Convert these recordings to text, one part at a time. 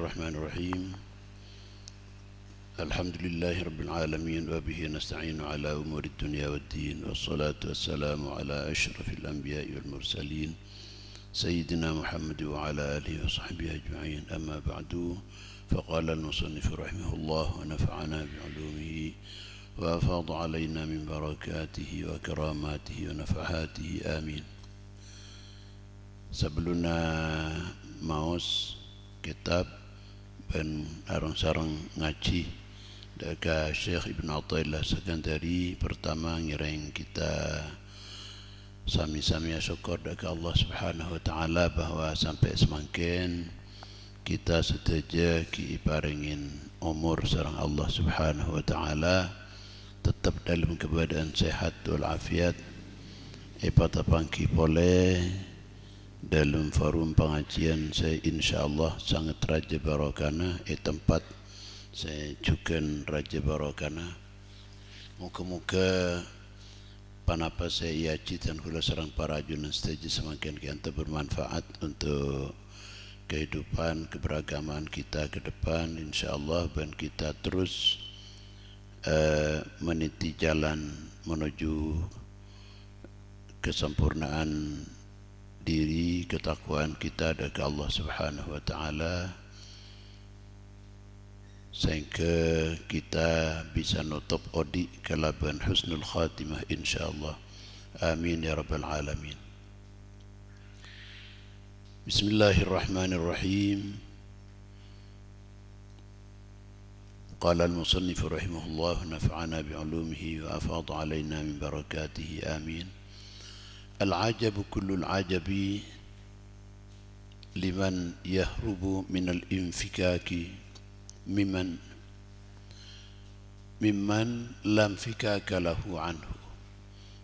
الرحمن الرحيم الحمد لله رب العالمين وبه نستعين على أمور الدنيا والدين والصلاة والسلام على أشرف الأنبياء والمرسلين سيدنا محمد وعلى آله وصحبه أجمعين أما بعد فقال المصنف رحمه الله ونفعنا بعلومه وأفاض علينا من بركاته وكراماته ونفحاته آمين. Sebelumnya maos kitab dan arang-sarang ngaji daga Syekh Ibn Athaillah Sakandari pertama ngireng kita sami-sami syukur daga Allah Subhanahu wa taala bahwa sampai semakin kita setuju kiparengin umur sareng Allah Subhanahu wa taala tetap dalam keadaan sehat walafiat ipatapangki boleh dalam forum pengajian saya insyaallah sangat raja barakana tempat saya juga raja barakana muka-muka panapa saya iaci dan kula sareng para ajunan stage semakin kianta bermanfaat untuk kehidupan keberagaman kita ke depan insyaallah dan kita terus meniti jalan menuju kesempurnaan diri ketakwaan kita dari Allah Subhanahu wa taala sehingga kita bisa nutup odi kalaban husnul khatimah insyaallah amin ya rabbal alamin. Bismillahirrahmanirrahim. Qala al-musannif rahimahullah nafa'ana bi'ulumihi wa afad alaina min barakatihi amin. العجب كل العجب لمن يهرب من الانفكاك ممن لا انفكاك له عنه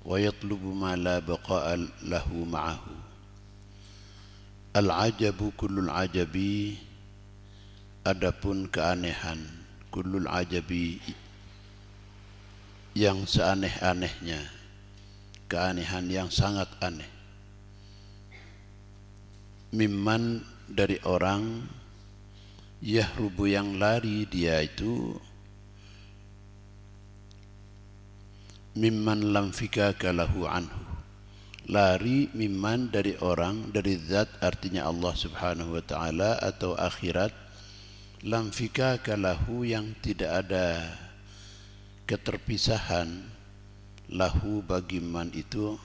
ويطلب ما لا بقاء له معه. العجب كل العجب adapun keanehan kullul ajabi yang seaneh-anehnya keanehan yang sangat aneh mimman dari orang yahrubu yang lari dia itu mimman lam fikaka lahu anhu lari mimman dari orang dari zat artinya Allah Subhanahu wa taala atau akhirat lam fikaka lahu yang tidak ada keterpisahan lahu bagi man itu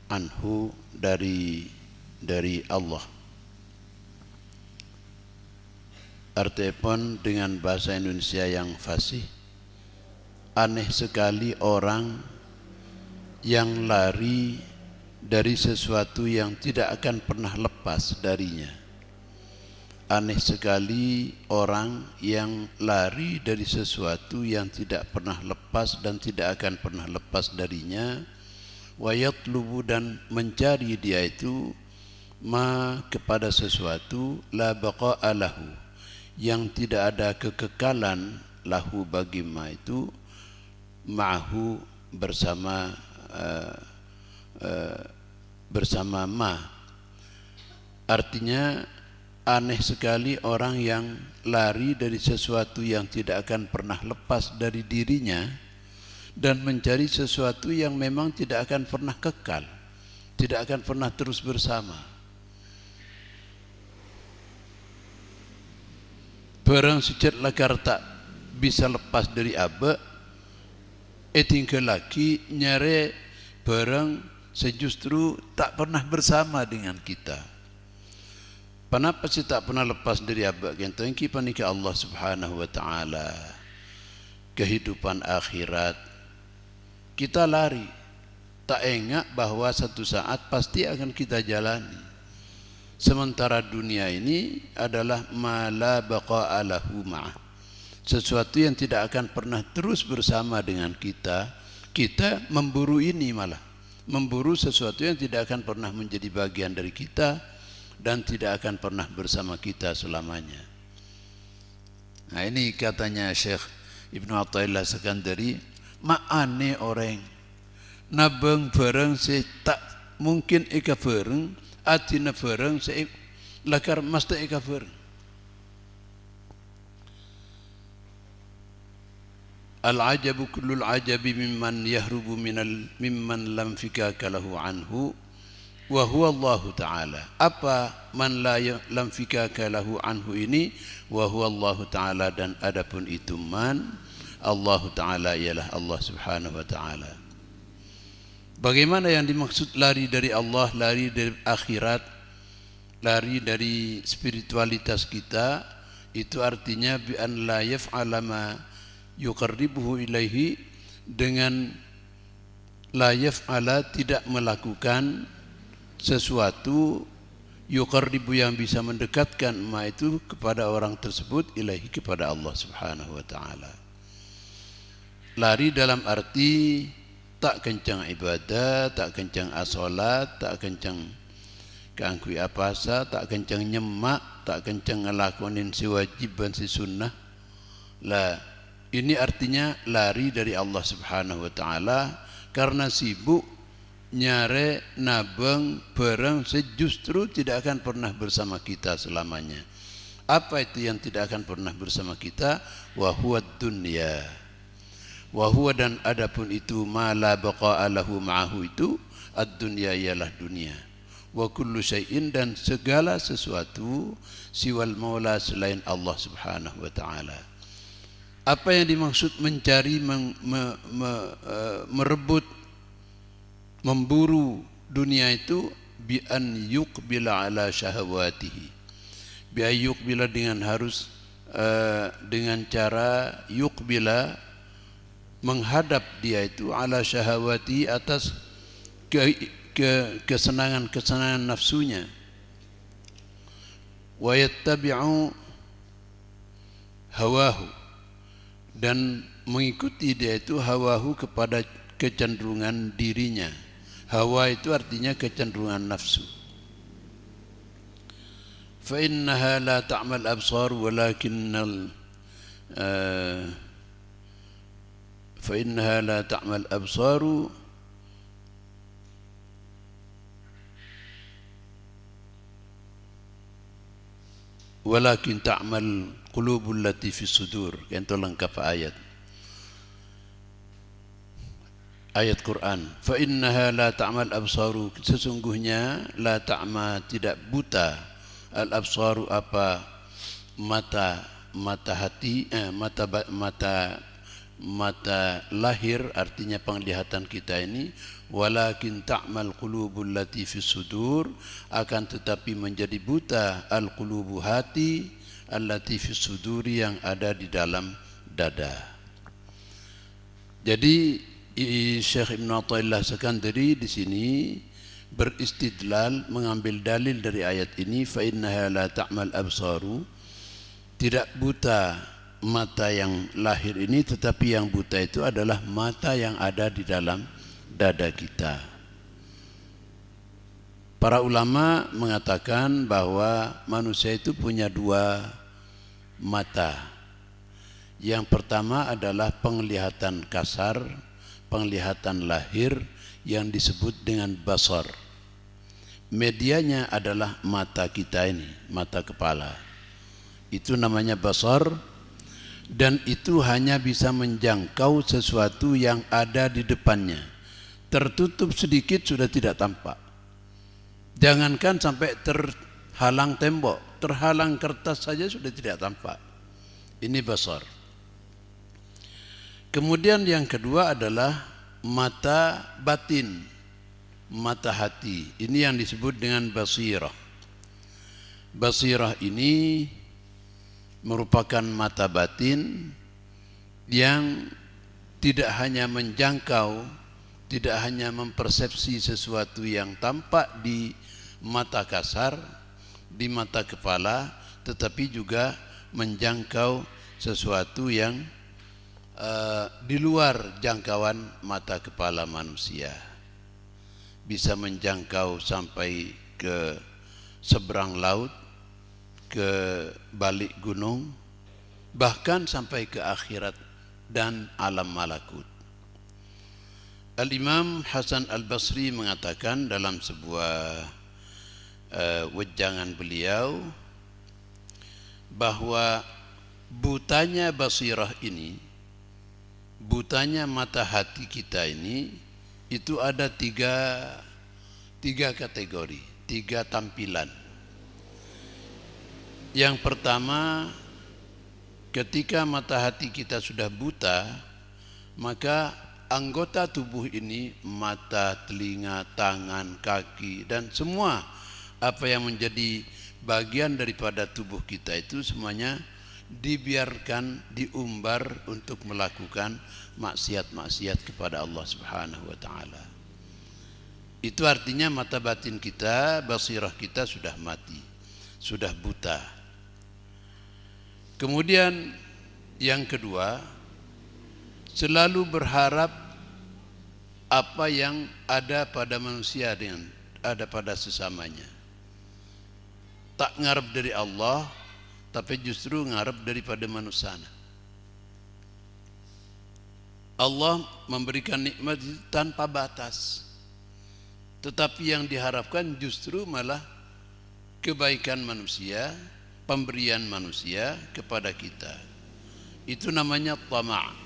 anhu dari Allah. Artinya dengan bahasa Indonesia yang fasih aneh sekali orang yang lari dari sesuatu yang tidak akan pernah lepas darinya. Aneh sekali orang yang lari dari sesuatu yang tidak pernah lepas dan tidak akan pernah lepas darinya. Wa yatlubu dan mencari dia itu ma kepada sesuatu la baqa'a lahu yang tidak ada kekekalan lahu bagi ma itu ma'hu bersama ma. Artinya aneh sekali orang yang lari dari sesuatu yang tidak akan pernah lepas dari dirinya dan mencari sesuatu yang memang tidak akan pernah kekal, tidak akan pernah terus bersama. Barang sejat lakar tak bisa lepas dari aba, tinggal lagi nyare barang sejustru tak pernah bersama dengan kita. Kenapa sih tak pernah lepas dari abad kita? Ini panika Allah Subhanahu wa taala. Kehidupan akhirat kita lari, tak ingat bahwa satu saat pasti akan kita jalani. Sementara dunia ini adalah ma la baqa'a lahu ma'ah. Sesuatu yang tidak akan pernah terus bersama dengan kita. Kita memburu ini malah memburu sesuatu yang tidak akan pernah menjadi bagian dari kita dan tidak akan pernah bersama kita selamanya. Nah ini katanya Syekh Ibn Athaillah Sakandari ma'ane orang nabeng bareng se tak mungkin eka bareng atina bareng se lakar mesti eka bareng al-ajabu kullul ajabi mimman yahrubu mimman lam fikaka lahu anhu wa huwa Allah Ta'ala. Apa man lam fikaka lahu anhu ini? Wa huwa Allah Ta'ala, dan adapun itu man, Allah Ta'ala ialah Allah Subhanahu wa Ta'ala. Bagaimana yang dimaksud lari dari Allah, lari dari akhirat, lari dari spiritualitas kita? Itu artinya bi an la yaf'ala ma yuqarribuhu ilaihi, dengan la yaf'ala, tidak melakukan sesuatu yuqarribu, yang bisa mendekatkan ma itu kepada orang tersebut, ilaihi, kepada Allah Subhanahu wa Ta'ala. Lari dalam arti tak kencang ibadah, tak kencang asolat, tak kencang keangkui apasa, tak kencang nyemak, tak kencang ngelakonin si wajib dan si sunnah. Lah, ini artinya lari dari Allah Subhanahu wa Ta'ala karena sibuk nyare nabeng barang sejustru tidak akan pernah bersama kita selamanya. Apa itu yang tidak akan pernah bersama kita? Wa huwa dunya. Wa huwa, dan adapun itu, ma la baqa'a lahu ma'ahu, itu ad-dunya ialah dunia. Wa kullu syai'in, dan segala sesuatu, siwal maula, selain Allah Subhanahu wa Ta'ala. Apa yang dimaksud mencari, merebut, memburu dunia itu? Bi an yuqbila ala syahawatihi, bi an yuqbila, dengan harus dengan cara yuqbila, menghadap dia itu, ala syahawati, atas kesenangan nafsunya. Wa yattabi'u hawahu, dan mengikuti dia itu hawahu, kepada kecenderungan dirinya. Hawa itu artinya kecenderungan nafsu. Fa innaha la ta'mal absar walakinnal fa innaha la ta'mal absaru walakin ta'mal qulubul lati fi sudur. Itu lengkap ayat Quran. Fa innaha la ta'mal absaru, sesungguhnya la ta'ma, tidak buta, al absaru, apa, mata hati, mata lahir, artinya penglihatan kita ini. Walakin ta'mal qulubul lati fis sudur, akan tetapi menjadi buta al qulubu, hati, allati fis suduri, yang ada di dalam dada. Jadi Syekh Ibn Athaillah Sekandari di sini beristidlal, mengambil dalil dari ayat ini. Fa innaha la ta'mal absaru, tidak buta mata yang lahir ini, tetapi yang buta itu adalah mata yang ada di dalam dada kita. Para ulama mengatakan bahwa manusia itu punya dua mata. Yang pertama adalah penglihatan kasar, penglihatan lahir, yang disebut dengan basar. Medianya adalah mata kita ini, mata kepala. Itu namanya basar, dan itu hanya bisa menjangkau sesuatu yang ada di depannya. Tertutup sedikit sudah tidak tampak. Jangankan sampai terhalang tembok, terhalang kertas saja sudah tidak tampak. Ini basar. Kemudian yang kedua adalah mata batin, mata hati. Ini yang disebut dengan basirah. Basirah ini merupakan mata batin yang tidak hanya menjangkau, tidak hanya mempersepsi sesuatu yang tampak di mata kasar, di mata kepala, tetapi juga menjangkau sesuatu yang di luar jangkauan mata kepala manusia. Bisa menjangkau sampai ke seberang laut, ke balik gunung, bahkan sampai ke akhirat dan alam malakut. Al-Imam Hasan Al-Basri mengatakan dalam sebuah wejangan beliau bahwa butanya basirah ini, butanya mata hati kita ini itu ada tiga kategori, tiga tampilan. Yang pertama, ketika mata hati kita sudah buta, maka anggota tubuh ini, mata, telinga, tangan, kaki, dan semua apa yang menjadi bagian daripada tubuh kita itu semuanya dibiarkan, diumbar untuk melakukan maksiat-maksiat kepada Allah Subhanahu wa taala. Itu artinya mata batin kita, basirah kita sudah mati, sudah buta. Kemudian yang kedua, selalu berharap apa yang ada pada manusia dengan ada pada sesamanya. Tak ngarep dari Allah, tapi justru ngarep daripada manusia. Allah memberikan nikmat itu tanpa batas, tetapi yang diharapkan justru malah kebaikan manusia, pemberian manusia kepada kita. Itu namanya tama'.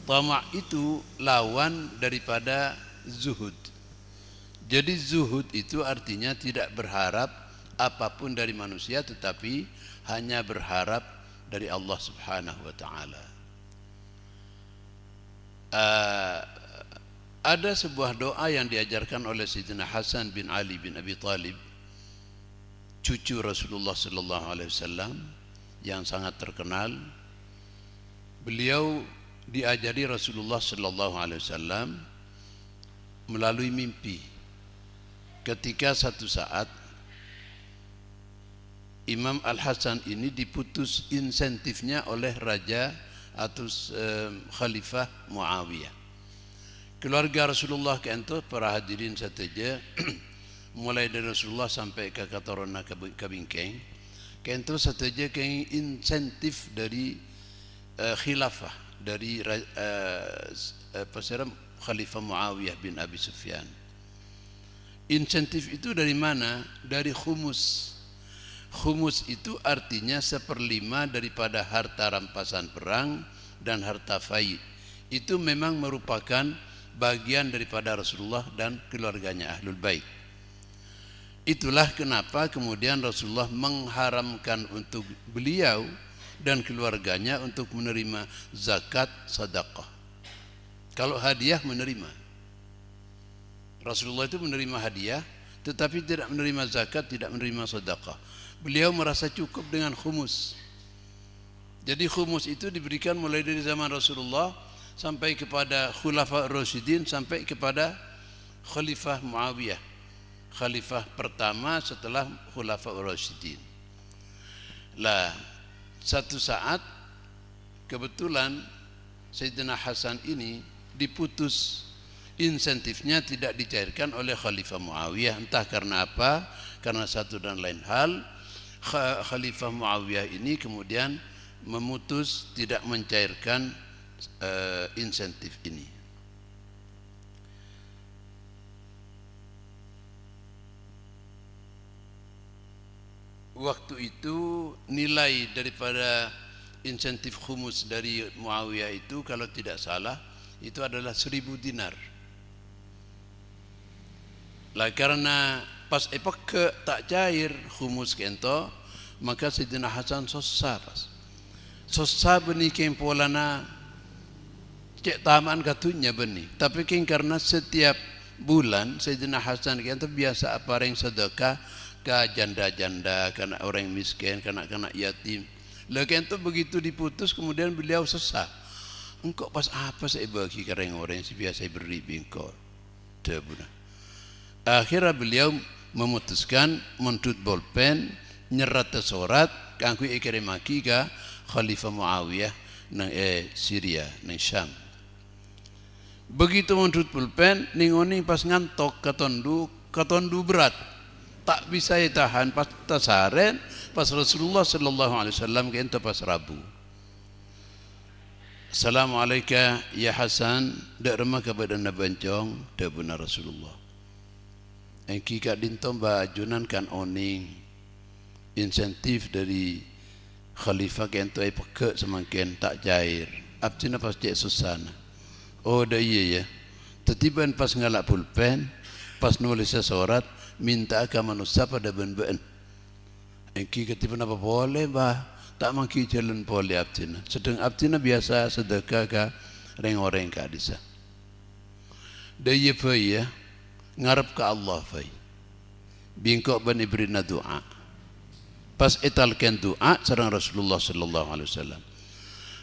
Tama' itu lawan daripada zuhud. Jadi zuhud itu artinya tidak berharap apapun dari manusia, tetapi hanya berharap dari Allah Subhanahu wa taala. Ada sebuah doa yang diajarkan oleh Sayyidina Hasan bin Ali bin Abi Thalib, cucu Rasulullah sallallahu alaihi wasallam yang sangat terkenal. Beliau diajari Rasulullah sallallahu alaihi wasallam melalui mimpi. Ketika satu saat Imam Al-Hasan ini diputus insentifnya oleh raja atau khalifah Muawiyah. Keluarga Rasulullah kento para hadirin sateja mulai dari Rasulullah sampai ke katorona kabingkeng kento sateja keng insentif dari khilafah dari peserem Khalifah Muawiyah bin Abi Sufyan. Insentif itu dari mana? Dari khumus. Khumus itu artinya 1/5 daripada harta rampasan perang dan harta fai. Itu memang merupakan bagian daripada Rasulullah dan keluarganya Ahlul Bait. Itulah kenapa kemudian Rasulullah mengharamkan untuk beliau dan keluarganya untuk menerima zakat, sedekah. Kalau hadiah menerima. Rasulullah itu menerima hadiah, tetapi tidak menerima zakat, tidak menerima sedekah. Beliau merasa cukup dengan khumus. Jadi khumus itu diberikan mulai dari zaman Rasulullah sampai kepada Khulafa Rasyidin, sampai kepada Khalifah Muawiyah, khalifah pertama setelah Khulafa Rasyidin. Lah, satu saat kebetulan Sayyidina Hasan ini diputus insentifnya, tidak dicairkan oleh Khalifah Muawiyah. Entah karena apa, karena satu dan lain hal, Khalifah Muawiyah ini kemudian memutus tidak mencairkan insentif ini. Waktu itu nilai daripada insentif khumus dari Muawiyah itu kalau tidak salah itu adalah 1.000 dinar. Lah karena pas epak ke tak cair khumus kento, maka Sayyidina Hasan susah pas. Susah beni kempolana cek taman katunya beni. Tapi karena setiap bulan Sayyidina Hasan kento biasa apa yang sedekah ke janda-janda, karena orang miskin, kanak-kanak yatim. Lah kento begitu diputus kemudian beliau susah. Engkau pas apa saya bagi ke orang yang biasa beri bingkau. Debuna. Akhirnya beliau memutuskan mentut bolpen nyerat surat kanggo ikirimaki ke Khalifah Muawiyah nang Syria nang Syam. Begitu mentut bolpen ningoni pas ngantok katondu berat. Tak bisa tahan pas tasaren pas Rasulullah sallallahu alaihi wasallam ke ento pas Rabu. Assalamualaikum ya Hasan, dak remah kepada nabancong dak benar Rasulullah. Engki kak dintom bajunan kan oning insentif dari khalifah kento peke semakin tak cair. abtina pas cek susana. Oh dah iya ya. Tetiban pas ngalak pulpen, pas nulis surat, minta ke manusia pada ben-ben. Engki ketiban apa boleh bah, tak mangki jalan boleh abtina. Sedang abtina biasa sedekah ke reng-orang ke adisa. Dah iya fai ya, ngarap ke Allah fai. Bingkok ban ibrina doa. Pas italkan doa sareng Rasulullah sallallahu alaihi wasallam.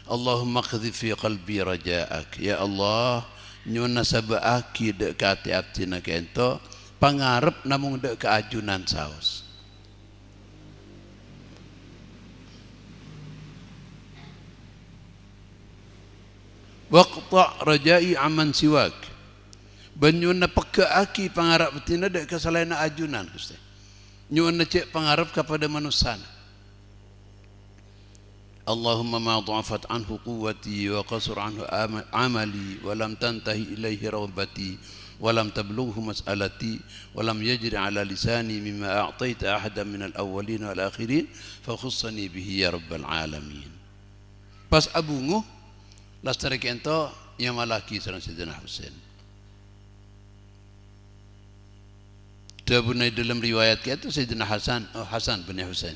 Allahumma qadhi fi qalbi raja'ak. Ya Allah, nyuna sabaaki dek ka ati abdina kento pangarep namung dek keajunan saos. Waqta raja'i aman siwak. Banyuna pekaaki pangarep betina dek kesalaina ajunan Gusti. Nyuna cek pangarep kepada manusia. Allahumma ma dha'afat anhu quwwati wa qasur anhu amali wa lam tantahi ilaihi rawbati wa lam tablughu mas'alati wa lam yajri ala lisani mimma a'taita ahadan min al-awwalin wal akhirin fa khussani bihi ya rabbal alamin. Pas abungu lastari kento yang malaki sareng Sayyidina Husain. Dabunai dalam riwayat kento Sayyidina Hasan bin Husain.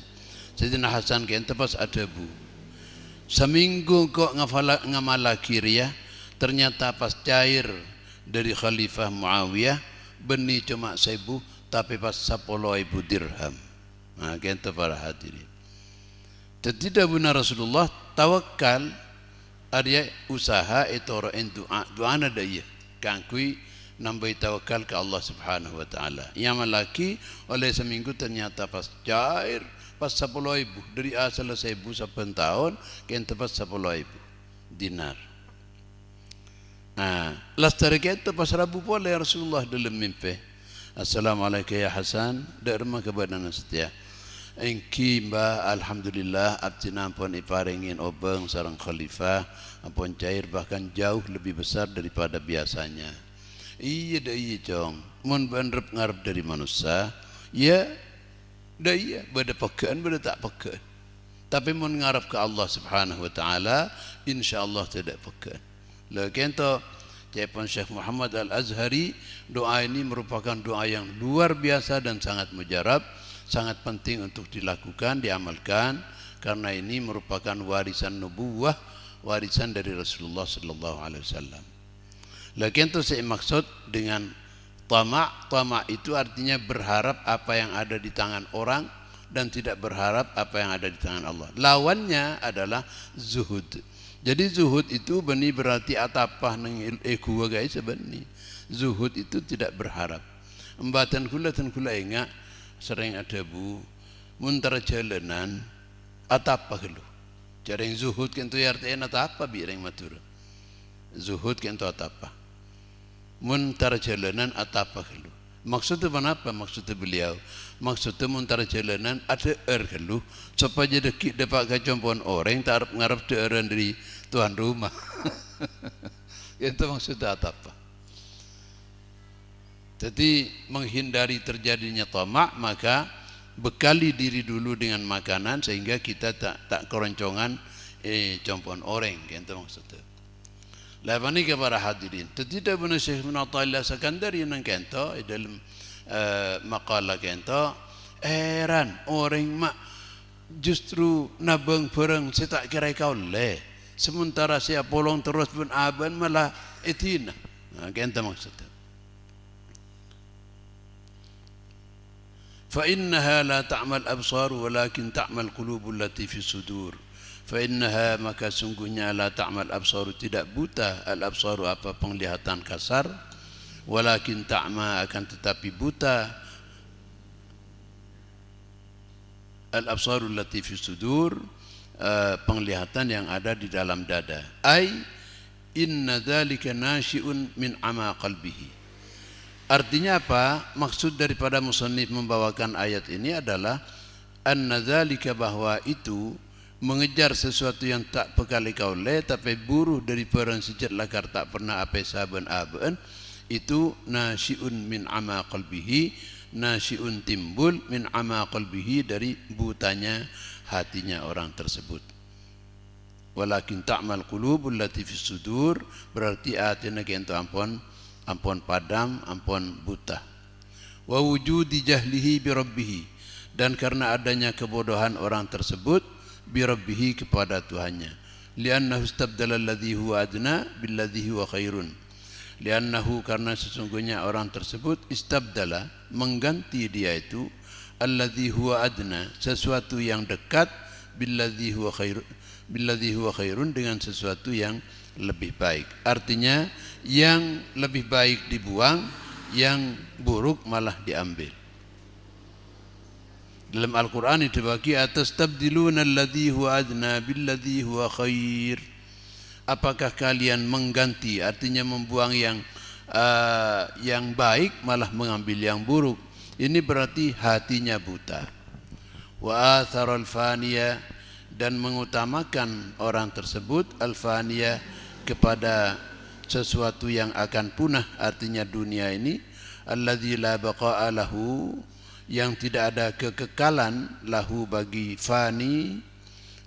Sayyidina Hasan kento pas adabu. Seminggu kok ngamalaki ria, ternyata pas cair dari Khalifah Muawiyah beni cuma 1000 tapi pas 10.000 dirham. Nah, kento para hadirin. Jadi dabuna Rasulullah tawakal ada usaha itu orang doa ada iya kangkui nambah tawakal ke Allah Subhanahu wa taala. Yang malaki oleh seminggu ternyata pas cair pas 10.000 dari asal 1.000 saben tahun kento pas 10.000 dinar. Nah, lastari kento pas Rabu pole Rasulullah dalam mimpi. Assalamualaikum ya Hasan, dak rumah kebadan setia. Engki mbah alhamdulillah abdina ampun iparingin obeng sareng khalifah ampun cair bahkan jauh lebih besar daripada biasanya. Iya dah iya jong. Mun banrep ngarep dari manusia, ya dah iya, beda pekaan, beda tak pekaan. Tapi mun ngarap ke Allah Subhanahu wa taala, insyaallah tidak pekaan. Lakin to Cepon Syekh Muhammad Al-Azhari, doa ini merupakan doa yang luar biasa dan sangat mujarab, sangat penting untuk dilakukan, diamalkan karena ini merupakan warisan nubuwah, warisan dari Rasulullah sallallahu alaihi wasallam. Lakin to saya maksud dengan tamak itu artinya berharap apa yang ada di tangan orang dan tidak berharap apa yang ada di tangan Allah. Lawannya adalah zuhud. Jadi zuhud itu beni berarti atapah nang ego guys sebeni. Zuhud itu tidak berharap. Embatan kula ingat sering ada bu muntara jalanan atapah lu. Jarang zuhud kentu artinya atapah bireng matur. Zuhud kentu atapah. Muntara jalanan atapah lu. Maksudnya apa? Maksudnya beliau. Maksudnya muntara jalanan ada lu supaya dekik dapat kacompon orang tak harap ngarap deeran dari tuan rumah. Itu maksudnya atapah. Jadi menghindari terjadinya tamak maka bekali diri dulu dengan makanan sehingga kita tak keroncongan compon orang. Itu maksudnya. Lapani kepada hadirin. Tidak benar Syekh bin Athaillah Sakandari yang kento dalam makalah kento heran orang mak justru nabang perang saya tak kira kau leh sementara saya polong terus pun aban malah etina. Nah, kento maksudnya. Fa innaha la ta'mal absar walakin ta'mal qulubul lati fi sudur. Fa'innaha maka sungguhnya la ta'mal absaru tidak buta al absaru apa penglihatan kasar walakin ta'ma akan tetapi buta al absaru allati fi sudur penglihatan yang ada di dalam dada. Ai inna dzalika nasyi'un min ama qalbihi. Artinya apa? Maksud daripada musannif membawakan ayat ini adalah anna dzalika bahwa itu mengejar sesuatu yang tak bekali kauleh tapi buruh dari perang sejat lakar tak pernah apa saban aban itu nasyiun min ama qalbihi, nasyiun timbul min ama qalbihi dari butanya hatinya orang tersebut. walakin ta'mal qulubul lati fis sudur, berarti atina kento ampun padam, ampun buta. Wa wujudi jahlihi bi rabbih, dan karena adanya kebodohan orang tersebut bi rabbih kepada Tuhannya. Li'annahu istabdala alladhi huwa adna billadhi huwa khairun. Li'annahu, karena sesungguhnya orang tersebut istabdala, mengganti dia itu alladhi huwa adna, sesuatu yang dekat, billadhi huwa khairun, dengan sesuatu yang lebih baik. Artinya yang lebih baik dibuang, yang buruk malah diambil. Dalam Al-Quran dibagi atas tabdiluna alladhi huwa adna billadhi huwa khair. Apakah kalian mengganti, artinya membuang yang baik malah mengambil yang buruk. Ini berarti hatinya buta. Wa atharal faniya, dan mengutamakan orang tersebut al-faniya kepada sesuatu yang akan punah, artinya dunia ini, alladzi la baqa'a lahu, yang tidak ada kekekalan, lahu bagi fani,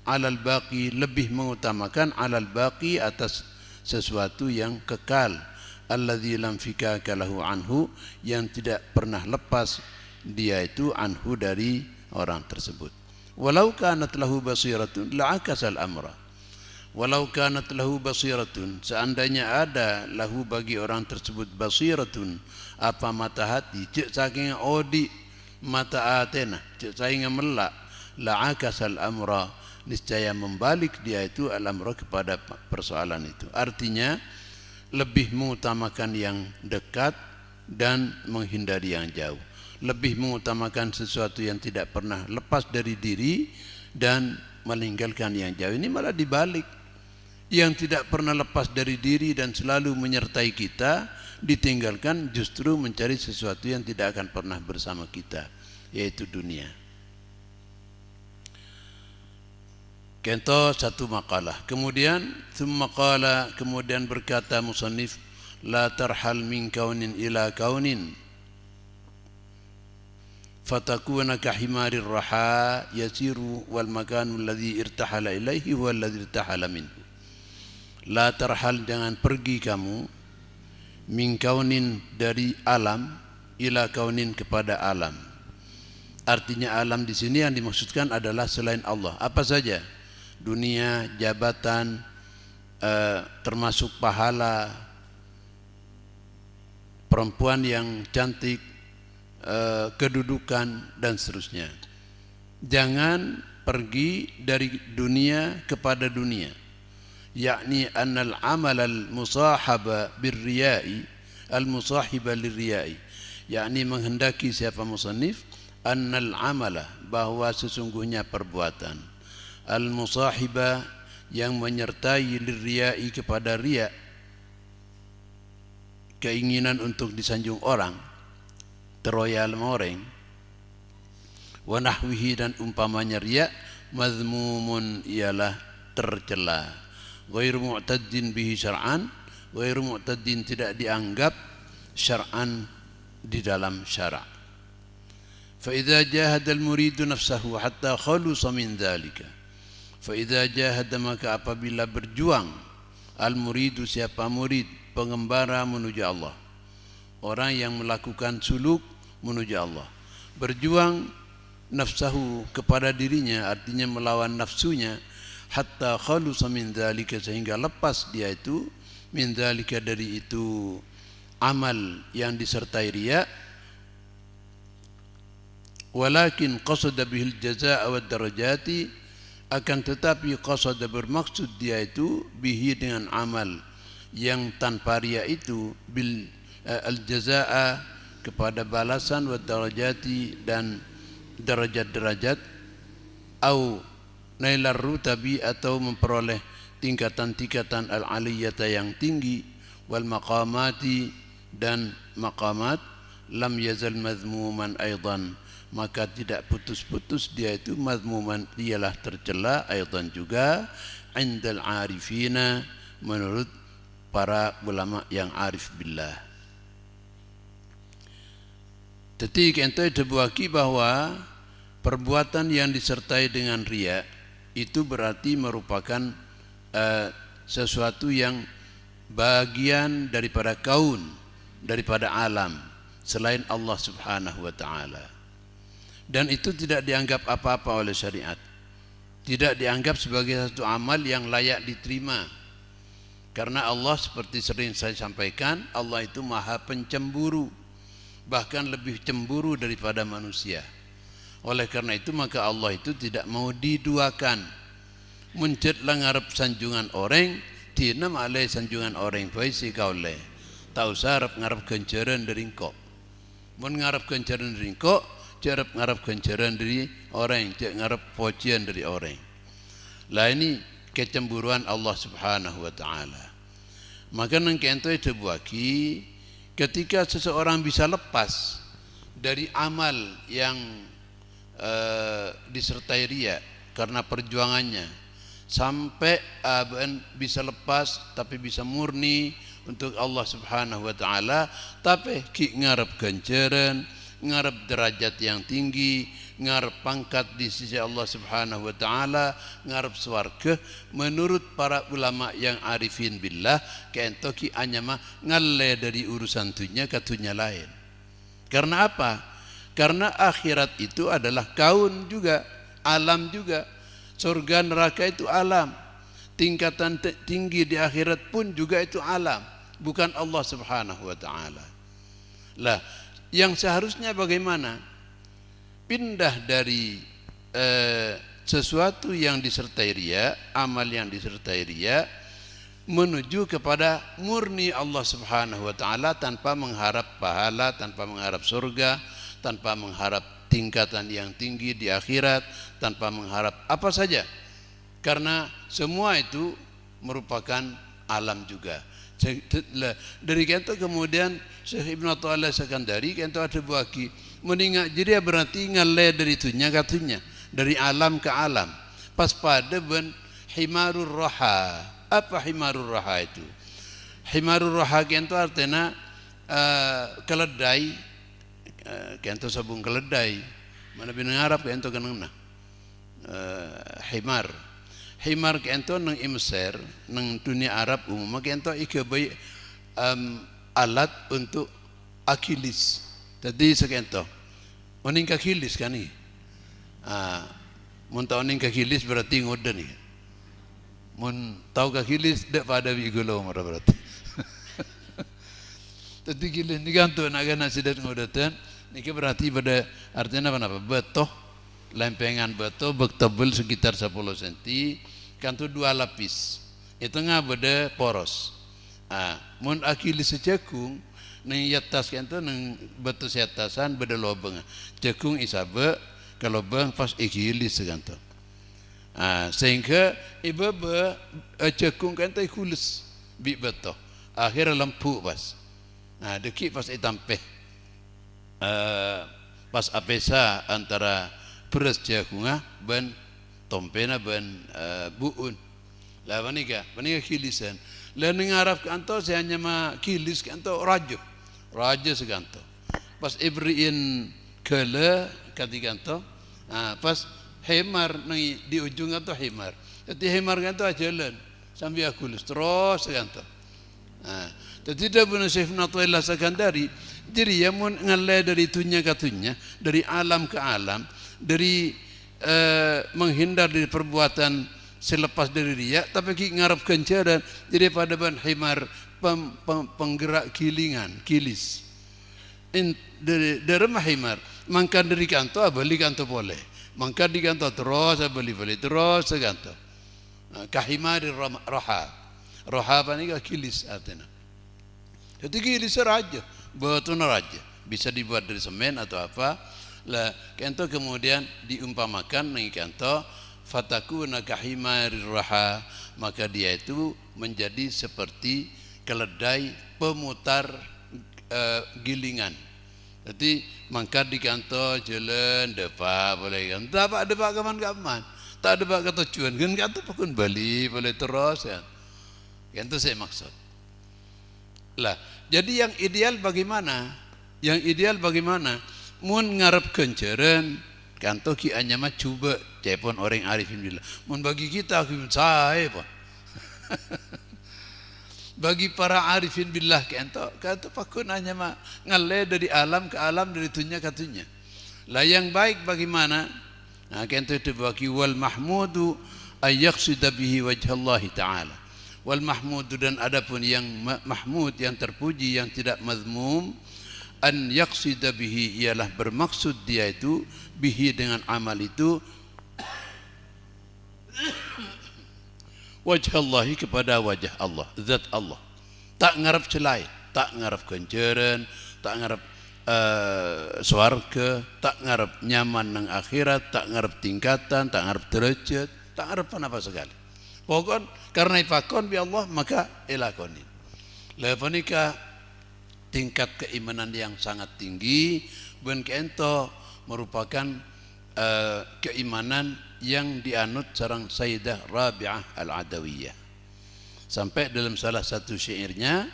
alal baqi, lebih mengutamakan alal baqi atas sesuatu yang kekal, alladzi lam fikaka lahu anhu, yang tidak pernah lepas dia itu anhu dari orang tersebut. Walau kanat lahu basiratun la'akasal amra. Walau kanat lahu basiratun, seandainya ada lahu bagi orang tersebut basiratun, apa mata hati, cek saking odi mata atena, cek saking melak, la'akasal amra, niscaya membalik dia itu al-amra kepada persoalan itu. Artinya lebih mengutamakan yang dekat dan menghindari yang jauh, lebih mengutamakan sesuatu yang tidak pernah lepas dari diri dan meninggalkan yang jauh. Ini malah dibalik, yang tidak pernah lepas dari diri dan selalu menyertai kita ditinggalkan, justru mencari sesuatu yang tidak akan pernah bersama kita, yaitu dunia. Contoh satu makalah. Kemudian thumma qala, kemudian berkata musannif, la tarhal min kaunin ila kaunin fatakuna kahimarir raha yasiru wal makanu alladhi irtahala ilaihi huwa alladhi irtahala minhu. La tarhal, jangan pergi kamu, min kaunin, dari alam, ila kaunin, kepada alam. Artinya alam di sini yang dimaksudkan adalah selain Allah. Apa saja? Dunia, jabatan, termasuk pahala, perempuan yang cantik, kedudukan, dan seterusnya. Jangan pergi dari dunia kepada dunia. Yakni annal amal al-musahaba birriyai, al-musahiba lirriyai, yakni menghendaki siapa musannif, annal amala, bahwa sesungguhnya perbuatan, al-musahiba, yang menyertai lirriyai, kepada riya, keinginan untuk disanjung orang, teroyal orang, wa nahwihi, dan umpamanya riya, mazmumun, ialah tercela. Ghairu mu'taddin bihi syar'an, ghairu mu'taddin, tidak dianggap syar'an, di dalam syara'. Fa idza jahada al-muridu nafsahu hatta khalusa min dzalika. Fa idza jahada, maka apabila berjuang, al-muridu, siapa murid, pengembara menuju Allah, orang yang melakukan suluk menuju Allah, berjuang nafsahu, kepada dirinya, artinya melawan nafsunya, hatta khalusa min dzalika, sehingga lepas dia itu, min dzalika, dari itu amal yang disertai riya, walakin qasada bihil jazaa wad darajati, akan tetapi qasada, bermaksud dia itu, bihi, dengan amal yang tanpa riya itu, bil al jazaa, kepada balasan, wad darajati, dan derajat-derajat, au nailar rutabi, atau memperoleh tingkatan-tingkatan al-aliyata yang tinggi, wal maqamati, dan maqamat, lam yazal mazmuman aidan, maka tidak putus-putus dia itu mazmuman, ialah tercela, aidan juga, indal arifina, menurut para ulama yang arif billah. Jadi kita debuaki bahwa perbuatan yang disertai dengan riya itu berarti merupakan sesuatu yang bagian daripada kaun, daripada alam selain Allah Subhanahu wa taala. Dan itu tidak dianggap apa-apa oleh syariat. Tidak dianggap sebagai satu amal yang layak diterima. Karena Allah seperti sering saya sampaikan, Allah itu maha pencemburu, bahkan lebih cemburu daripada manusia. Oleh karena itu maka Allah itu tidak mau diduakan. Muncet lang ngarep sanjungan orang, tina malai sanjungan orang baik si kaule. Tak usah ngarep kenceran dari kok. Mun ngarep kenceran dari kok, jarap ngarep kenceran dari orang, cek ngarep pujian dari orang. Lah ini kecemburuan Allah Subhanahu wa taala. Maka nang kento itu buaki ketika seseorang bisa lepas dari amal yang disertai riya karena perjuangannya sampai bisa lepas tapi bisa murni untuk Allah Subhanahu wa taala, tapi ki ngarep ganjaran, ngarep derajat yang tinggi, ngarep pangkat di sisi Allah Subhanahu wa taala, ngarep swarga, menurut para ulama yang arifin billah kento ki anyama ngalle dari urusan dunia ke dunia lain. Karena apa? Karena akhirat itu adalah kaun juga, alam juga. Surga neraka itu alam. Tingkatan tinggi di akhirat pun juga itu alam, bukan Allah Subhanahu wa taala. Lah, yang seharusnya bagaimana? Pindah dari sesuatu yang disertai riya, amal yang disertai riya, menuju kepada murni Allah Subhanahu wa taala tanpa mengharap pahala, tanpa mengharap surga, tanpa mengharap tingkatan yang tinggi di akhirat, tanpa mengharap apa saja. Karena semua itu merupakan alam juga. Dari kento kemudian Syekh Ibn Athaillah Sakandari kento ada buaki meninggal jadi berarti ngalle dari dunia katanya dari alam ke alam pas pada ben himarur roha. Apa himarur roha itu? Himarur roha kento artinya keledai, kento sabung keledai mana binang Arab kento kenang himar. Himar kento nang imser nang dunia Arab umum kento ike bayi alat untuk akilis. Jadi sekento oning kakilis kan ni. Mun tahu oning kakilis berarti ngodan ni. Mun tahu kakilis dek pada bigulo mara berarti. Tadi kilis ni ganto nak kena sidat ngodatan. Niki berarti pada artinya apa? Betoh lempengan betoh bertebal sekitar 10 cm. Kantu 2 lapis. Itu ngah beda poros. Mun akilis secekung nang yatas kantu nang batu seatasan beda lobeng. Cekung isabe kalau bang pas ikilis kantu. Sehingga iba cekung kantu ikulis bi beto. Akhir lempu pas. Deki pas itampe. Pas apesa antara beras jagunga ban tompena ban buun. Lah panika kilisan. Lah ning ngarap kanto saya hanya ma kilis kanto rajo. Rajo sekanto. Pas ibriin kele katikanto. Pas hemar nang di ujung kanto hemar. Jadi hemar kanto jalan sambil akulus terus sekanto. Jadi dah benar Syekh Ibn Athaillah Sakandari. Jadi yang mun ngalle dari dunia ke dunia, dari alam ke alam, dari menghindar dari perbuatan selepas dari riya, tapi ngarap kencaran jadi pada ban himar penggerak kilis. Dari remah himar, mangka dari kanto beli kanto boleh, mangka di kanto terus beli terus kanto. Kahimari roha apa ni kilis artinya. Jadi kilis raja, betul raja, bisa dibuat dari semen atau apa. Lah kento kemudian diumpamakan nih kento fatakuna kahimari roha, maka dia itu menjadi seperti keledai pemutar gilingan. Jadi mangkat di kantor jalan depa boleh kan, depa kaman, tak depa kata tujuan kan kata pun Bali boleh terus kan. Itu saya maksud. Lah, jadi yang ideal bagaimana? Yang ideal bagaimana? Mun ngarep kenceran, kanto ki anyama coba cepon orang arifin billah. Mun bagi kita aku saya apa? Bagi para arifin billah kento pakun hanya ngalle dari alam ke alam dari dunia ke dunia. Lah yang baik bagaimana? Nah kento itu bagi wal mahmudu ay yaqsida bihi wajhallahi ta'ala. Wal mahmudu dan adapun yang mahmud yang terpuji yang tidak mazmum an yaqsida bihi ialah bermaksud dia itu bihi dengan amal itu wajhallahi kepada wajah Allah, zat Allah. Tak ngarep celai, tak ngarep kenceran, tak ngarep swarga, tak ngarep nyaman nang akhirat, tak ngarep tingkatan, tak ngarep derajat, tak ngarep apa sekali. Pokon karena ifakon bi Allah maka ilakonin. Leponika tingkat keimanan yang sangat tinggi ben kento merupakan keimanan yang dianut sareng Sayyidah Rabi'ah Al-Adawiyah. Sampai dalam salah satu syairnya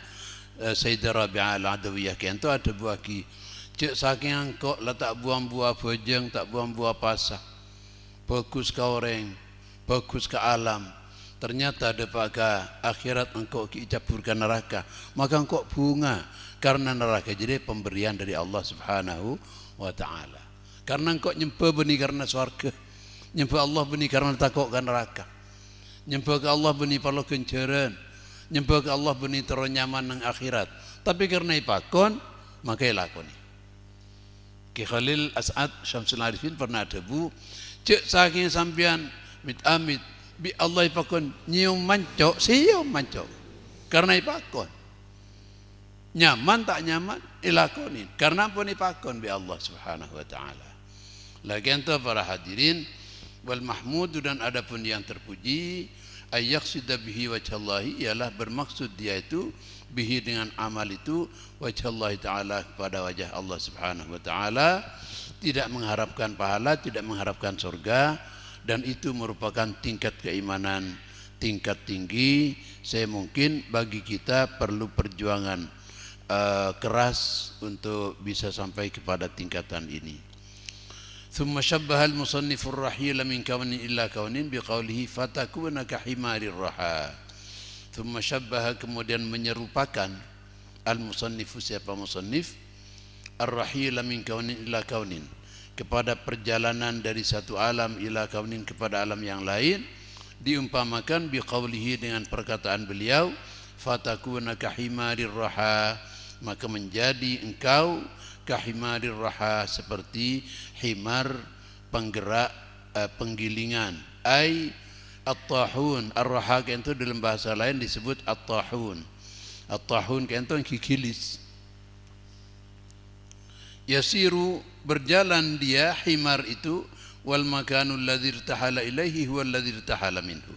Sayyidah Rabi'ah Al-Adawiyah kento ada buaki cek saking kok lah tak buang buah bojeng, tak buang buah pasah. Bagus ka orang, bagus ka alam. Ternyata ada pada akhirat engkau dicaburkan neraka, maka engkau bunga karena neraka jadi pemberian dari Allah Subhanahu wa taala. Karena engkau nyembah benih karena surga, nyembah Allah benih karena takut kan neraka, nyembah ke Allah benih perlu kenceran, nyembah ke Allah benih terus nyaman nang akhirat. Tapi karena ipakon maka lakoni. Ki Khalil As'ad Syamsul Arifin pernah debu cek saking sampean amit-amit bi Allah ipakon nyium mancok sium mancok karena ipakon nyaman tak nyaman ilakonin karena pun ipakon bi Allah Subhanahu wa taala. Lagi ento para hadirin wal mahmud dan adapun yang terpuji ayyaqsida bihi wajhallahi ialah bermaksud dia itu bihi dengan amal itu wajhallahi taala kepada wajah Allah Subhanahu wa taala, tidak mengharapkan pahala, tidak mengharapkan surga. Dan itu merupakan tingkat keimanan tingkat tinggi. Saya mungkin bagi kita perlu perjuangan keras untuk bisa sampai kepada tingkatan ini. Thumma syabbaha al-musannifu ar-rahila min kaunin illa kaunin biqaulihi fatakuna kahimarir raha. Thumma syabbaha kemudian menyerupakan al-musannifu siapa musannif ar-rahila min kaunin illa kaunin kepada perjalanan dari satu alam ila kaunin kepada alam yang lain diumpamakan biqaulihi dengan perkataan beliau fatakuna kahimarir raha, maka menjadi engkau kahimarir raha seperti himar penggerak penggilingan ai at-tahun. Ar-raha itu dalam bahasa lain disebut at-tahun. At-tahun itu kikilis. Yasiru berjalan dia himar itu wal makanul ladzi irtahala ilaihi huwal ladzi irtahala minhu.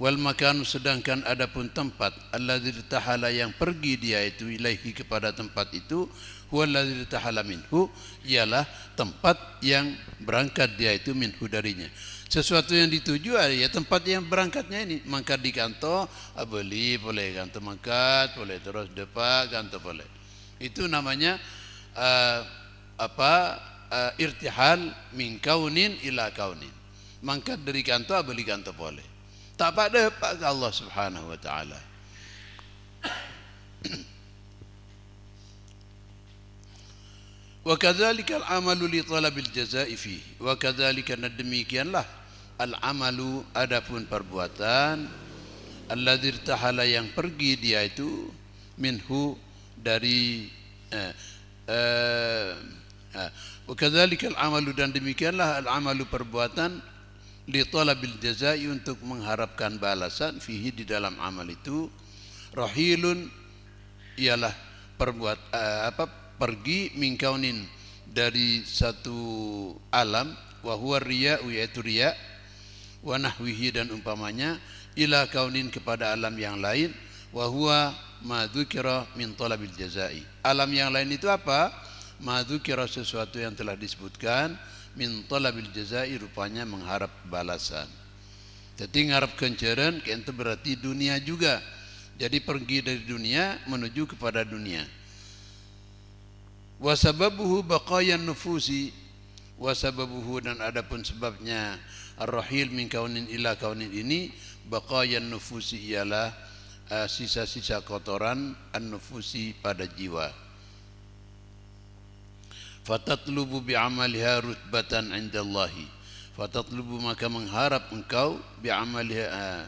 Wal makanu sedangkan adapun tempat alladzi irtahala yang pergi dia itu ilaihi kepada tempat itu huwal ladzi irtahala minhu ialah tempat yang berangkat dia itu minhu darinya. Sesuatu yang dituju ya tempat yang berangkatnya ini. Mangkat di kantor beli boleh, kantor mangkat boleh, terus depak kantor boleh. Itu namanya irtihal min kaunin ila kaunin, mangkat dari kantor beli kantor boleh, tak pada pak Allah Subhanahu wa taala. Wa kadzalika al-amalu li talabil jazaa'i fihi, wa kadzalika demikianlah al-amalu adapun perbuatan alladzi irtahala yang pergi dia itu minhu dari wakadzalika al-amalu dan demikianlah al-amalu perbuatan li talabil jazaa'i untuk mengharapkan balasan fihi di dalam amal itu rahilun ialah pergi min kaunin dari satu alam wa huwa riya'u yaitu riya wa nahwihi dan umpamanya ila kaunin kepada alam yang lain wa huwa ma dzukira min talabil jazaa'i. Alam yang lain itu apa? Ma dzukira sesuatu yang telah disebutkan min talabil jazaa'i rupanya mengharap balasan. Jadi ngarep kenceran itu berarti dunia juga. Jadi pergi dari dunia menuju kepada dunia. Wa sababuhu baqayan nufusi, wa sababuhu dan adapun sebabnya Ar-rahil min kaunin ila kaunin ini baqayan nufusi ialah sisa-sisa kotoran an-nufusi pada jiwa. Fatatlubu bi'amaliha rutbatan 'indallahi. Fatatlubu maka mengharap engkau bi'amaliha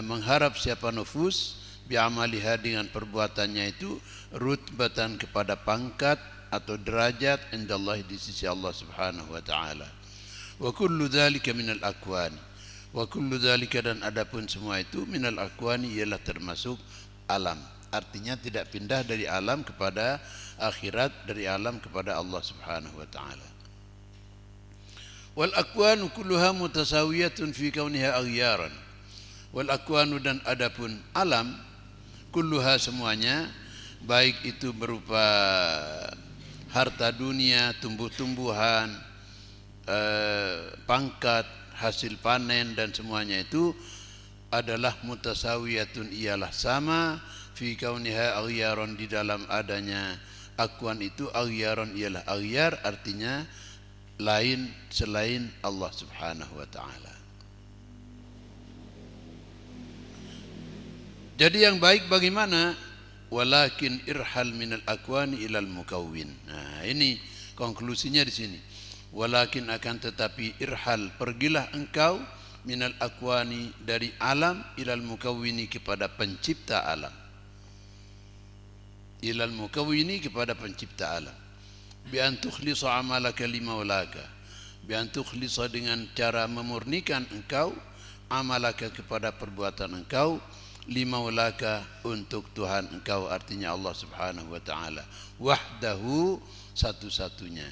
mengharap siapa nufus bi'amaliha dengan perbuatannya itu rutbatan kepada pangkat atau derajat indallahi di sisi Allah Subhanahu wa taala. Wa kullu dzalika minal akwani. Wa kullu dzalika dan adapun semua itu minal akwani ialah termasuk alam. Artinya tidak pindah dari alam kepada akhirat, dari alam kepada Allah Subhanahu wa taala. Wal akwanu kulluha mutasawiyatun fi kauniha aghyaran. Wal akwanu dan adapun alam kulluha semuanya, baik itu berupa harta dunia, tumbuh-tumbuhan, pangkat, hasil panen dan semuanya itu adalah mutasawiyatun ialah sama fi kauniha aghyaran di dalam adanya akwan itu. Aghyaran ialah aghyar artinya lain selain Allah Subhanahu wa taala. Jadi yang baik bagaimana? Walakin irhal minal akwani ilal mukawwin. Nah, ini konklusinya di sini. Walakin akan tetapi irhal pergilah engkau minal akwani dari alam ilal mukawwini kepada pencipta alam. Ilal mukawwini kepada pencipta alam. Bi an tukhlisa amalaka limaulaka. Bi an tukhlisa dengan cara memurnikan engkau amalaka kepada perbuatan engkau limaulaka untuk Tuhan engkau, artinya Allah Subhanahu wa taala. Wahdahu satu-satunya.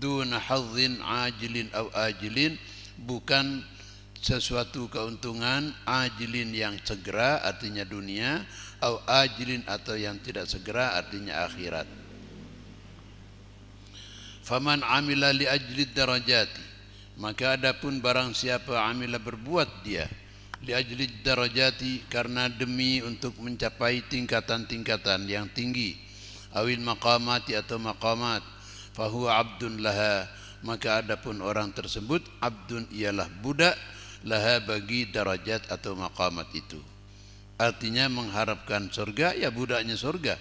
Duna hadzin ajilin au ajilin, bukan sesuatu keuntungan ajilin yang segera artinya dunia, au ajilin atau yang tidak segera artinya akhirat. Faman amila li ajli darajati, maka adapun barang siapa amila berbuat dia li ajli darajati karena demi untuk mencapai tingkatan-tingkatan yang tinggi, awil maqamati atau maqamat, fahuwa abdun laha, maka adapun orang tersebut abdun ialah budak, laha bagi darajat atau maqamat itu. Artinya mengharapkan surga ya budaknya surga,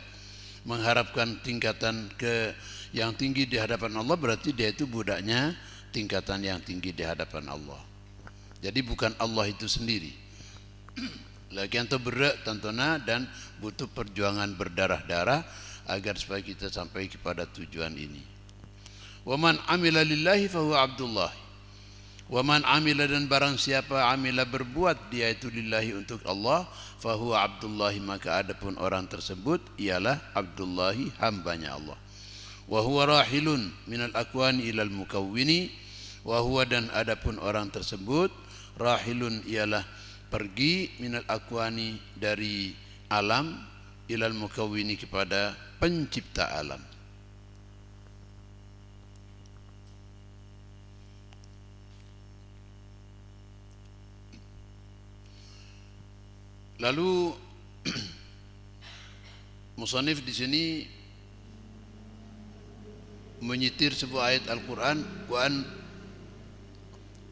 mengharapkan tingkatan ke yang tinggi di hadapan Allah berarti dia itu budaknya tingkatan yang tinggi di hadapan Allah. Jadi bukan Allah itu sendiri. Lagi yang berat tentunya dan butuh perjuangan berdarah-darah agar supaya kita sampai kepada tujuan ini. Waman amila lillahi fahuwa abdullah. Waman amila dan barang siapa amila berbuat dia itu lillahi untuk Allah, fahuwa abdullahi maka adapun orang tersebut ialah abdullahi hambanya Allah. Wa huwa rahilun minal akwani ilal mukawwini, wa huwa dan adapun orang tersebut rahilun ialah pergi minal akwani dari alam ilal mukawwini kepada pencipta alam. Lalu musannif di sini menyitir sebuah ayat Al-Qur'an,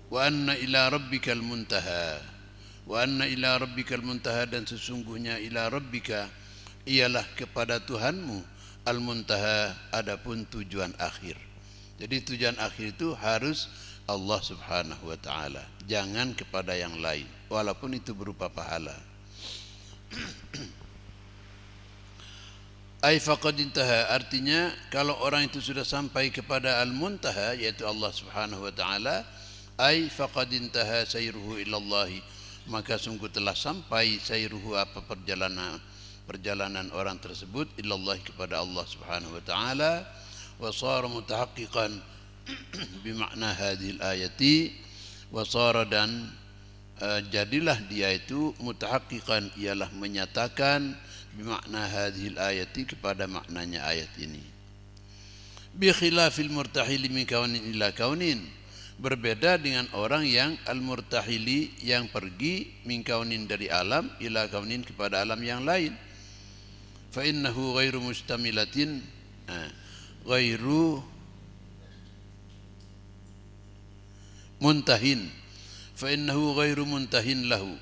wa anna ila rabbikal muntaha, wa anna ila rabbikal muntaha, dan sesungguhnya ila rabbika ialah kepada Tuhanmu al-muntaha adapun tujuan akhir. Jadi tujuan akhir itu harus Allah Subhanahu wa taala, jangan kepada yang lain walaupun itu berupa pahala. Ai faqad intaha, artinya kalau orang itu sudah sampai kepada al-muntaha yaitu Allah Subhanahu wa taala, ai faqad intaha sayruhu ilallahi, maka sungguh telah sampai sayruhu apa perjalanan orang tersebut ilallahi kepada Allah Subhanahu wa taala, wa sara mutahaqqiqan bimakna hadhil ayati, wa sara dan jadilah dia itu mutahaqqiqan ialah menyatakan bimakna hadhil ayati kepada maknanya ayat ini. Bi khilafil murtahili min kaunin ila kaunin, berbeda dengan orang yang al-murtahili yang pergi min kaunin dari alam ila kaunin kepada alam yang lain. Fa innahu ghairu mustamilatin ghairu muntahin, fa innahu ghairu muntahin lahu.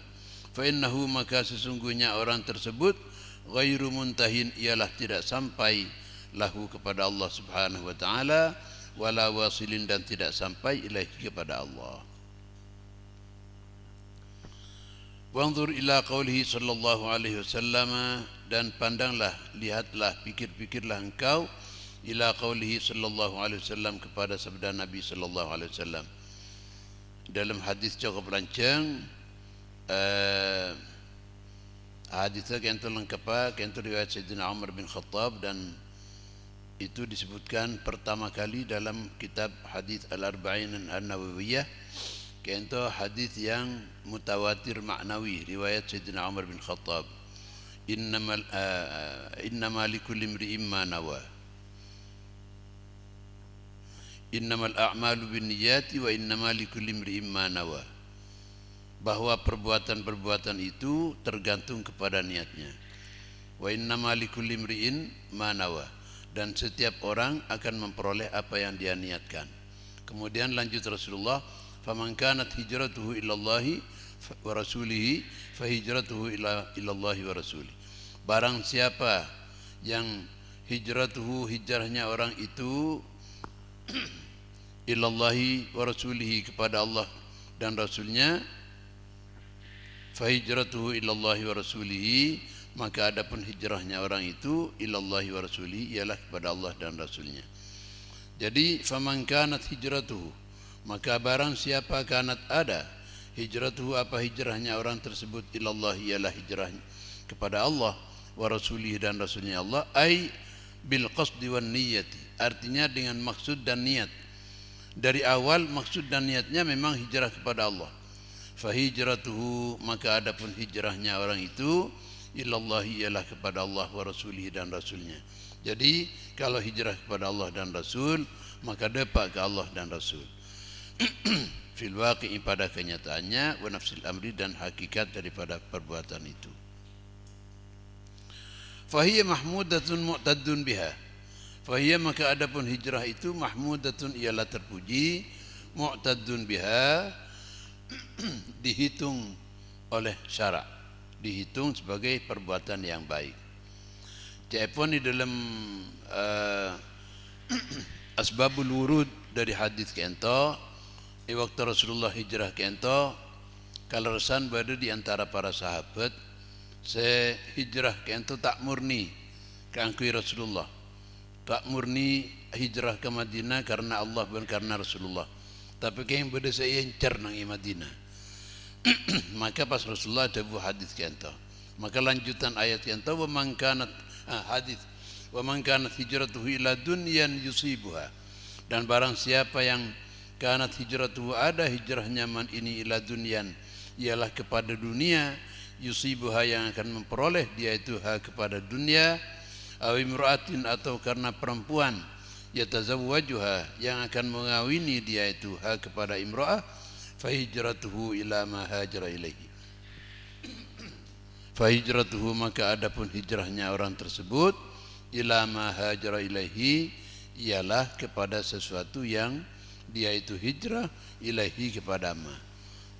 Fa innahu maka sesungguhnya orang tersebut ghairu muntahin ialah tidak sampai lahu kepada Allah Subhanahu wa taala, wala wasilin dan tidak sampai ilaihi kepada Allah. Wanzur ila qaulihi sallallahu alaihi wasallam, dan pandanglah, lihatlah, pikir-pikirlah engkau ila qaulihi sallallahu alaihi wasallam kepada sabda Nabi sallallahu alaihi wasallam dalam hadis cukup lancang. Hadisnya kentu lengkap, kentu riwayat Sayyidina Umar bin Khattab, dan itu disebutkan pertama kali dalam kitab hadis Al-Arba'in An-Nawawiyah. Kentu hadis yang mutawatir maknawi riwayat Sayyidina Umar bin Khattab. Innama likulli imri'in ma nawa. Innamal a'malu binniyati wa innama likulli imri'in ma nawa. Bahwa perbuatan-perbuatan itu tergantung kepada niatnya. Wa innama likulli imri'in ma nawa, dan setiap orang akan memperoleh apa yang dia niatkan. Kemudian lanjut Rasulullah, faman kanat hijratuhu ilallahi wa rasulihi fa hijratuhu ilallahi wa rasulih. Barang siapa yang hijratuhu, hijrahnya orang itu ilallahi wa rasulihi, kepada Allah dan Rasulnya, fa hijratuhu ilallahi wa rasulihi, maka adapun hijrahnya orang itu ilallahi wa rasulihi ialah kepada Allah dan Rasulnya. Jadi faman kanat hijratuhu, maka barang siapa kanat ada hijratuhu, apa hijrahnya orang tersebut, ilallahi ialah hijrahnya kepada Allah, wa rasulihi dan Rasulnya Allah, ay bil qasdi wan niyati, artinya dengan maksud dan niat. Dari awal maksud dan niatnya memang hijrah kepada Allah. Fa hijratuhu, maka adapun hijrahnya orang itu ilallahi ialah kepada Allah wa rasulihi dan Rasulnya. Jadi kalau hijrah kepada Allah dan Rasul, maka dapat ke Allah dan Rasul. Fil waqi'i, pada kenyataannya, wa nafsil amri, dan hakikat daripada perbuatan itu. Fahiyya mahmudatun mu'taddun biha. Fahiyya, maka adapun hijrah itu mahmudatun ialah terpuji, mu'taddun biha dihitung oleh syarak, dihitung sebagai perbuatan yang baik. Cepon di dalam asbabul wurud dari hadis kento, waktu Rasulullah hijrah kento, kalau resan berada di antara para sahabat, se hijrah kento tak murni kangkui Rasulullah, tak murni hijrah ke Madinah karena Allah bukan karena Rasulullah, tapi kayak beda saya encer nang Madinah. Maka pas Rasulullah ada buah hadis kento, maka lanjutan ayat kento, wa man kanat hadis, wa man kanat hijratuhu ila dunyan yusibuha, dan barang siapa yang kanat hijratuhu, ada hijrahnya man ini ila dunyan, ialah kepada dunia, yusibuha, yang akan memperoleh dia itu ha kepada dunia, aw imra'atin, atau karena perempuan, yatazawwajuha, yang akan mengawini dia itu ha kepada imra'ah, fa hijratuhu ila ma hajara ilaihi. Fa hijratuhu, maka adapun hijrahnya orang tersebut, ila ma hajara ilaihi, ialah kepada sesuatu yang dia itu hijrah ilaihi kepada ma.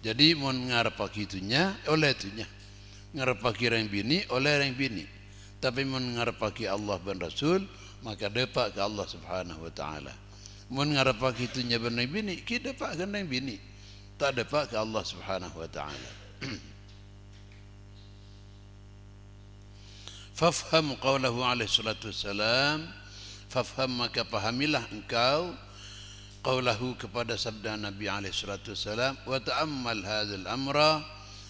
Jadi mau ngarepaki itunya oleh itunya, ngarepaki orang bini oleh orang bini, tapi mau ngarepaki Allah dan Rasul, maka dapat ke Allah Subhanahu wa taala. Mau ngarepaki itunya benar bini, kita dapat ke orang bini, tak dapat ke Allah Subhanahu wa taala. Fafham qawlahu alaihi salatu wassalam, fafham, maka pahamilah engkau qawlahu, kepada sabda Nabi alaihi salatu wassalam, wa ta'ammal hadzal amra,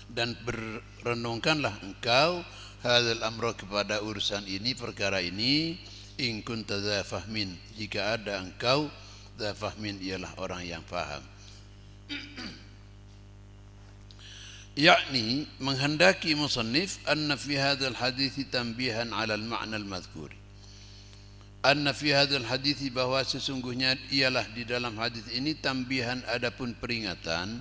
dan berenungkanlah engkau hadzal amra, kepada urusan ini, perkara ini, in kunta dza fahmin, jika ada engkau dza fahmin, ialah orang yang faham. Yakni menghendaki musannif anna fi hadzal hadits tanbihan 'ala al-ma'na al-madhkur. Anna fi hadzal hadits, bahwa sesungguhnya ialah di dalam hadis ini, tambihan, adapun peringatan,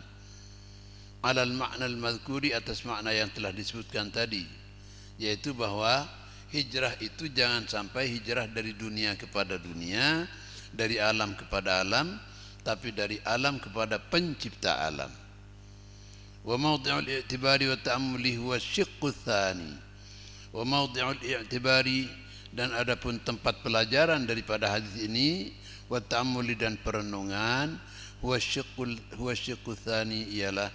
'ala al-ma'na al-madhkuri, atas makna yang telah disebutkan tadi, yaitu bahwa hijrah itu jangan sampai hijrah dari dunia kepada dunia, dari alam kepada alam, tapi dari alam kepada pencipta alam. Wa mawdi'ul i'tibari wa ta'ammuli huwa syiqqu tsani. Wa mawdi'ul i'tibari, dan adapun tempat pelajaran daripada hadis ini, wa ta'ammuli, dan perenungan, huwa syiqqu tsani, ialah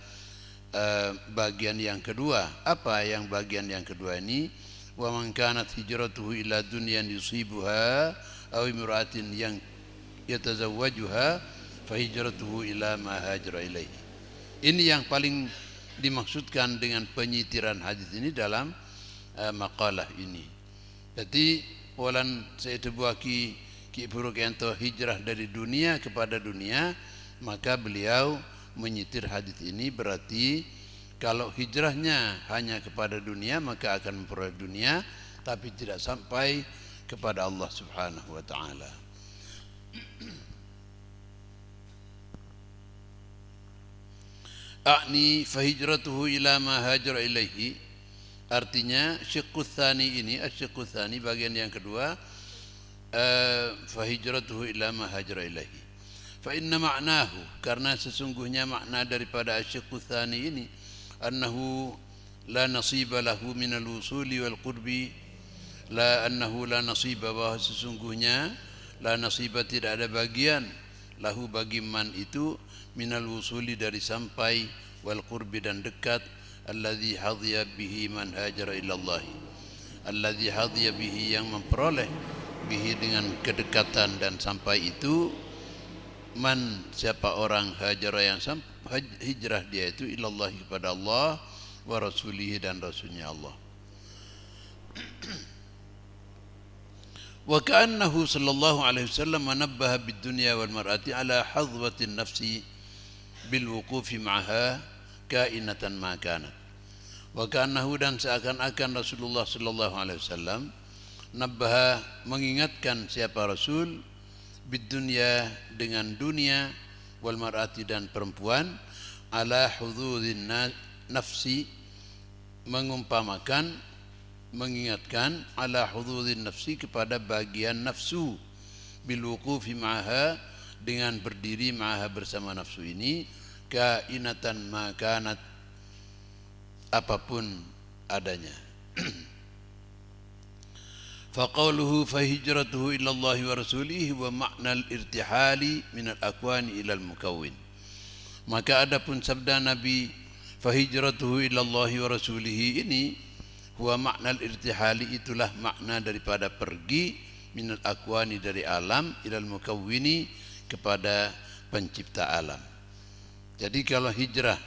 bagian yang kedua. Apa yang bagian yang kedua ini? Wa man kanat hijratuhu ila dunyan yusibuha aw imra'atin yang yatazawwajuha fa hijratuhu ila ma hajara ilaihi. Ini yang paling dimaksudkan dengan penyitiran hadis ini dalam makalah ini. Jadi walan setebuaki Ki Purwokerto hijrah dari dunia kepada dunia, maka beliau menyitir hadis ini berarti kalau hijrahnya hanya kepada dunia maka akan memperoleh dunia tapi tidak sampai kepada Allah Subhanahu wa taala. A'ni fahijratuhu ila ma hajara ilaihi, artinya syiqqu tsani ini, asyiqqu tsani bagian yang kedua, fahijratuhu ila ma hajara ilaihi. Fa inna ma'nahu, karena sesungguhnya makna daripada asyiqqu tsani ini, annahu la nasiba lahu min al-wusuli wal qurbi, la annahu la nasiba, bahwa sesungguhnya la nasiba tidak ada bagian, lahu bagi man itu, minal wusuli dari sampai, wal qurbi dan dekat, alladzi hadhiya bihi man hajara ilallah, alladzi hadhiya bihi yang memperoleh, bihi dengan kedekatan dan sampai itu, man siapa orang, hajara yang hijrah dia itu, ilallah kepada Allah, wa rasulihi dan rasulnya Allah. Wa ka'annahu sallallahu alaihi wasallam manabbaha bid dunya wal mar'ati ala hadwatin nafsi bil wuqufi ma'aha kainatan ma kanat. Wa ka'annahu, dan seakan-akan Rasulullah sallallahu alaihi wasallam nabbaha mengingatkan siapa Rasul, bid dunya dengan dunia, wal mar'ati dan perempuan, ala hududin nafsi mengumpamakan, mengingatkan, ala hududin nafsi kepada bagian nafsu, bil wuqufi ma'aha dengan berdiri ma'aha bersama nafsu ini, kainatan ma kanat apapun adanya. Faqauluhu fahijratuhu ila Allah wa rasulihi wa ma'nal irtihali minal akwani ilal mukawwin. Maka adapun sabda Nabi fahijratuhu ila Allah wa rasulihi ini, huwa ma'nal irtihali, itulah makna daripada pergi, minal akwani dari alam, ilal mukawwini kepada pencipta alam. Jadi kalau hijrah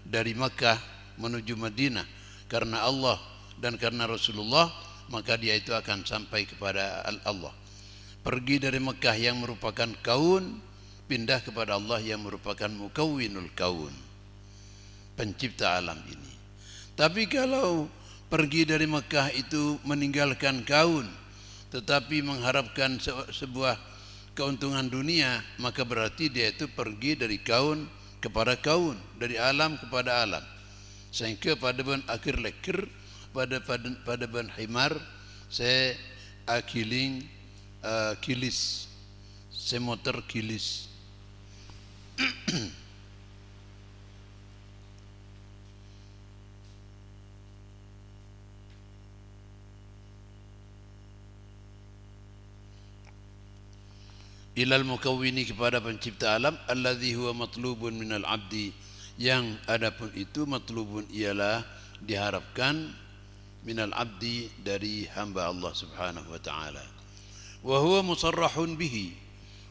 dari Makkah menuju Madinah karena Allah dan karena Rasulullah, maka dia itu akan sampai kepada Allah. Pergi dari Makkah yang merupakan kaun, pindah kepada Allah yang merupakan mukawwinul kaun, pencipta alam ini. Tapi kalau pergi dari Makkah itu meninggalkan kaun tetapi mengharapkan sebuah keuntungan dunia, maka berarti dia itu pergi dari kaun kepada kaun, dari alam kepada alam. Sehingga pada ban akhir lekir, pada ban himar, saya akiling kilis, saya motor kilis. Ilal mukawwini kepada pencipta alam, alladzi huwa matlubun minal abdi, yang adapun itu matlubun ialah diharapkan, minal abdi dari hamba Allah Subhanahu wa taala. Wa huwa musarrahun bihi,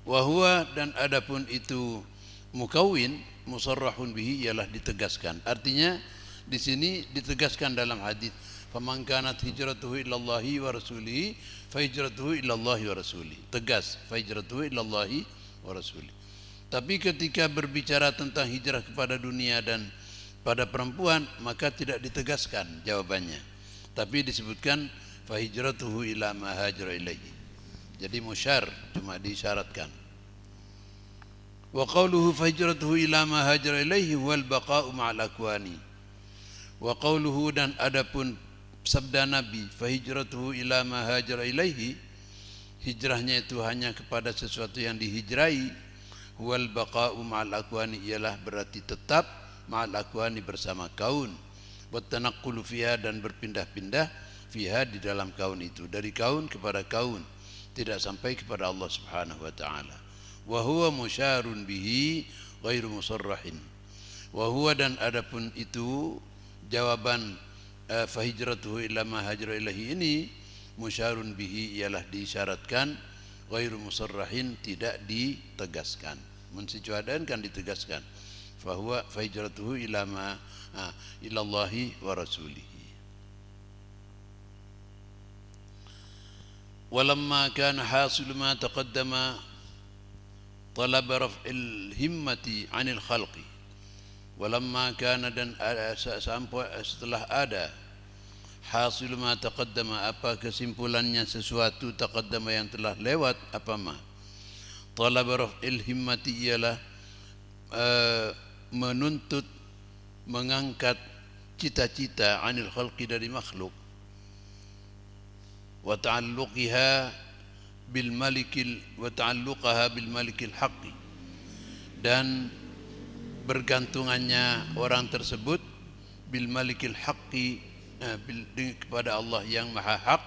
wa huwa dan adapun itu mukawwin, musarrahun bihi ialah ditegaskan. Artinya di sini ditegaskan dalam hadis, faman kanat hijratuhu ilallahi wa rasulihi fahijratuhu ilallahi wa rasulihi. Tegas, fahijratuhu ilallahi wa rasulihi. Tapi ketika berbicara tentang hijrah kepada dunia dan pada perempuan, maka tidak ditegaskan jawabannya, tapi disebutkan fahijratuhu ila ma hajara ilaihi. Jadi musyar, cuma disyaratkan. Wa qawluhu fahijratuhu ila ma hajara ilaihi wal baqa'u ma'al akwani. Wa qawluhu, dan adapun sabda Nabi fahijratuhu ila ma hajara ilaihi, hijrahnya itu hanya kepada sesuatu yang dihijrai, wal baqa'u ma'al akwani ialah berarti tetap ma'al akwani bersama kaun, wa tanaqqulu fiha dan berpindah-pindah fiha di dalam kaun itu, dari kaun kepada kaun, tidak sampai kepada Allah Subhanahu wa taala. Wa huwa musyarun bihi ghairu musarrahin. Wa huwa dan adapun itu jawaban fa hijratuhu ila ma hajara ilahi ini musyarun bihi ialah diisyaratkan, ghairu musarrahin tidak ditegaskan. Mun sijuadan kan ditegaskan. Fa huwa fa hijratuhu ila ma ila Allahi wa rasulihi. Walamma kana hasil ma taqaddama talab raf'il himmati 'anil khalqi. Walamma kana dan sampai setelah ada hasil ma taqaddama apa kesimpulannya sesuatu taqaddama yang telah lewat apa ma talab raf'il himmati ialah menuntut mengangkat cita-cita 'anil khalqi dari makhluk, wa ta'alluqaha bil malikil haqqi dan bergantungannya orang tersebut bil malikil haqqi kepada Allah yang maha hak.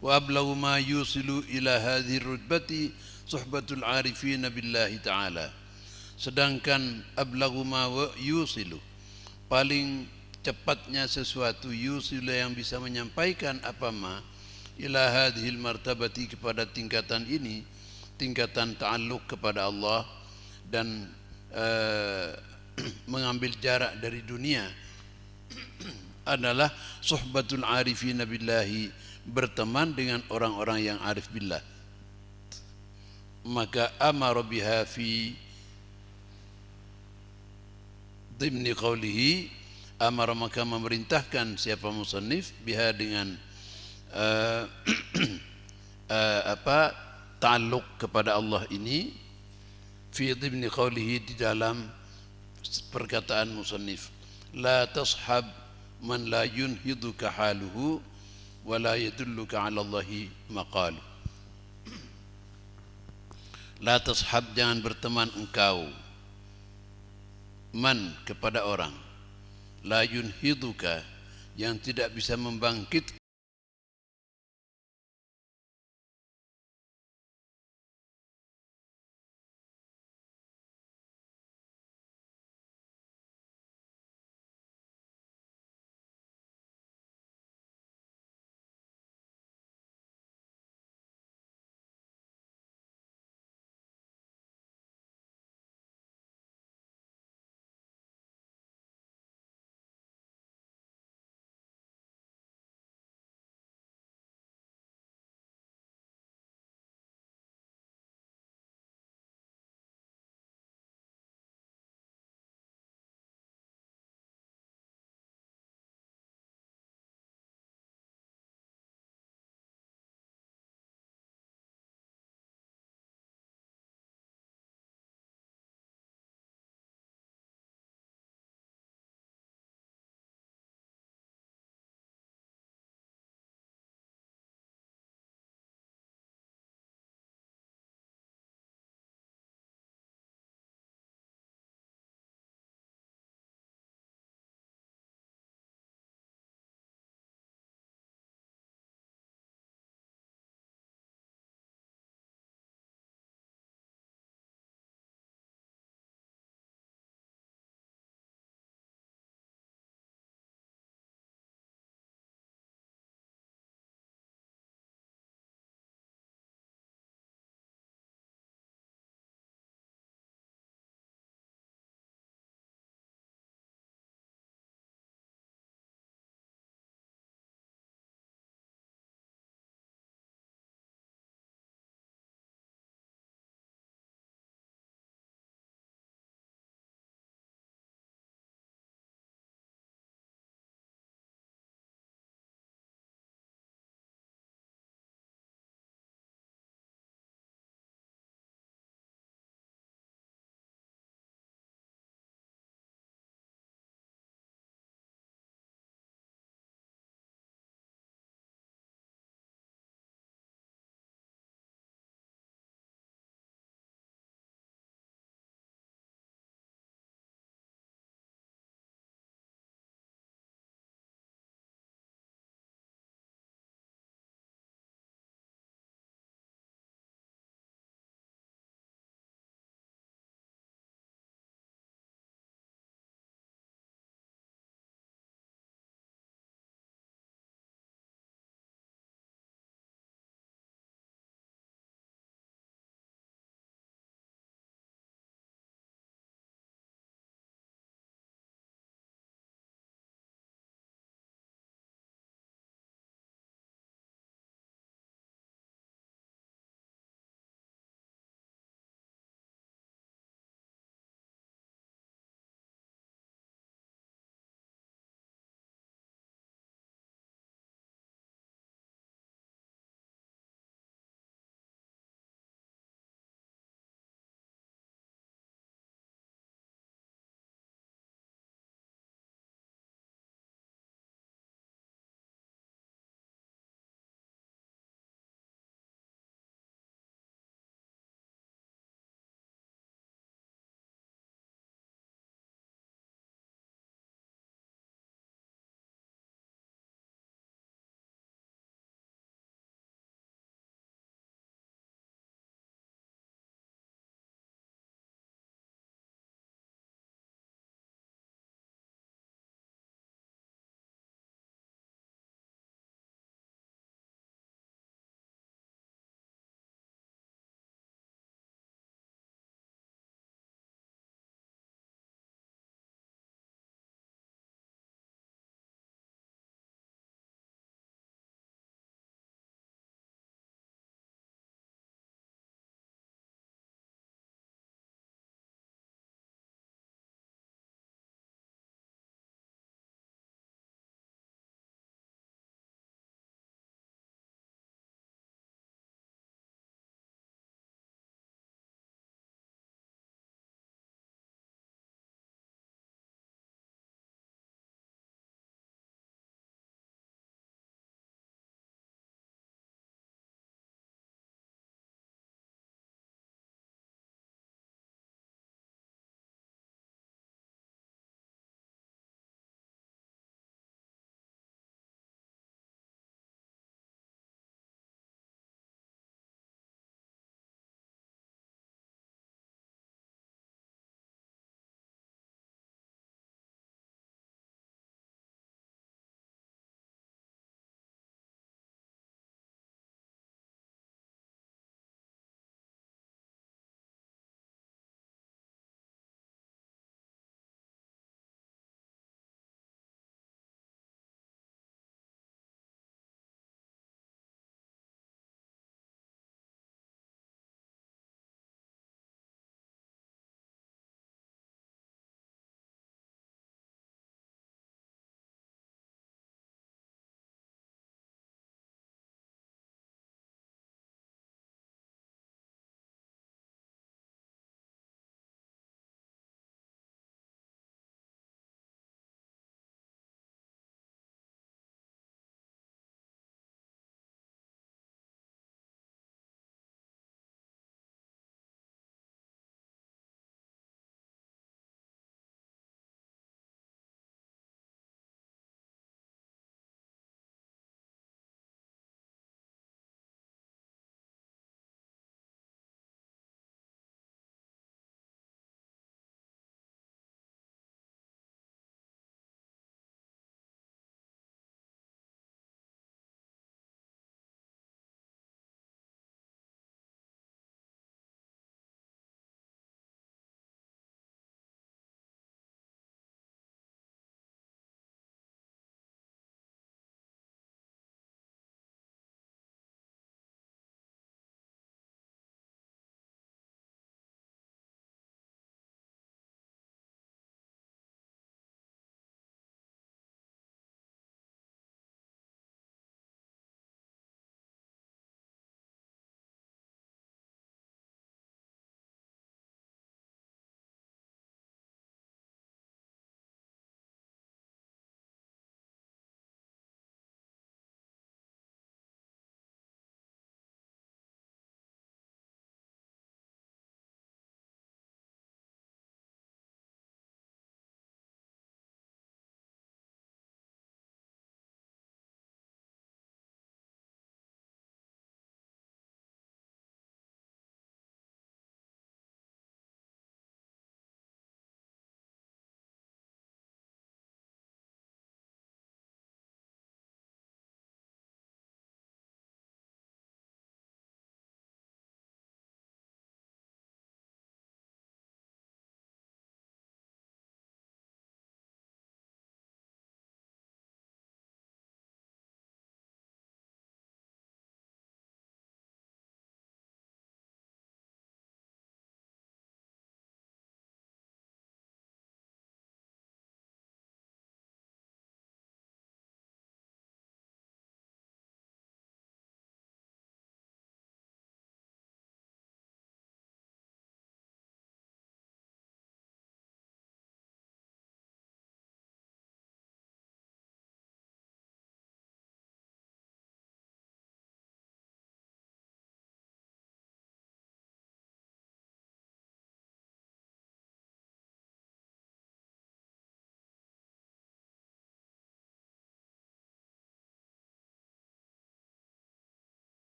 Wa ablaghu ma yusilu ila hadhihi rutbati suhbatul arifin billahi ta'ala. Sedangkan ablaghu ma yusilu, paling cepatnya sesuatu, yusilu yang bisa menyampaikan apa ma ila hadhil martabati kepada tingkatan ini, tingkatan ta'alluq kepada Allah dan mengambil jarak dari dunia, adalah suhbatul arifin billahi, berteman dengan orang-orang yang arif billah. Maka amara biha fi dimni qawlihi, amara maka memerintahkan siapa musannif biha dengan apa ta'alluq kepada Allah ini, fi dimni qawlihi di dalam perkataan musannif, la tashab man la yunhiduka haluhu wa la yadulluka ala Allahi maqalu. La tashab, jangan berteman engkau, man kepada orang, la yunhiduka yang tidak bisa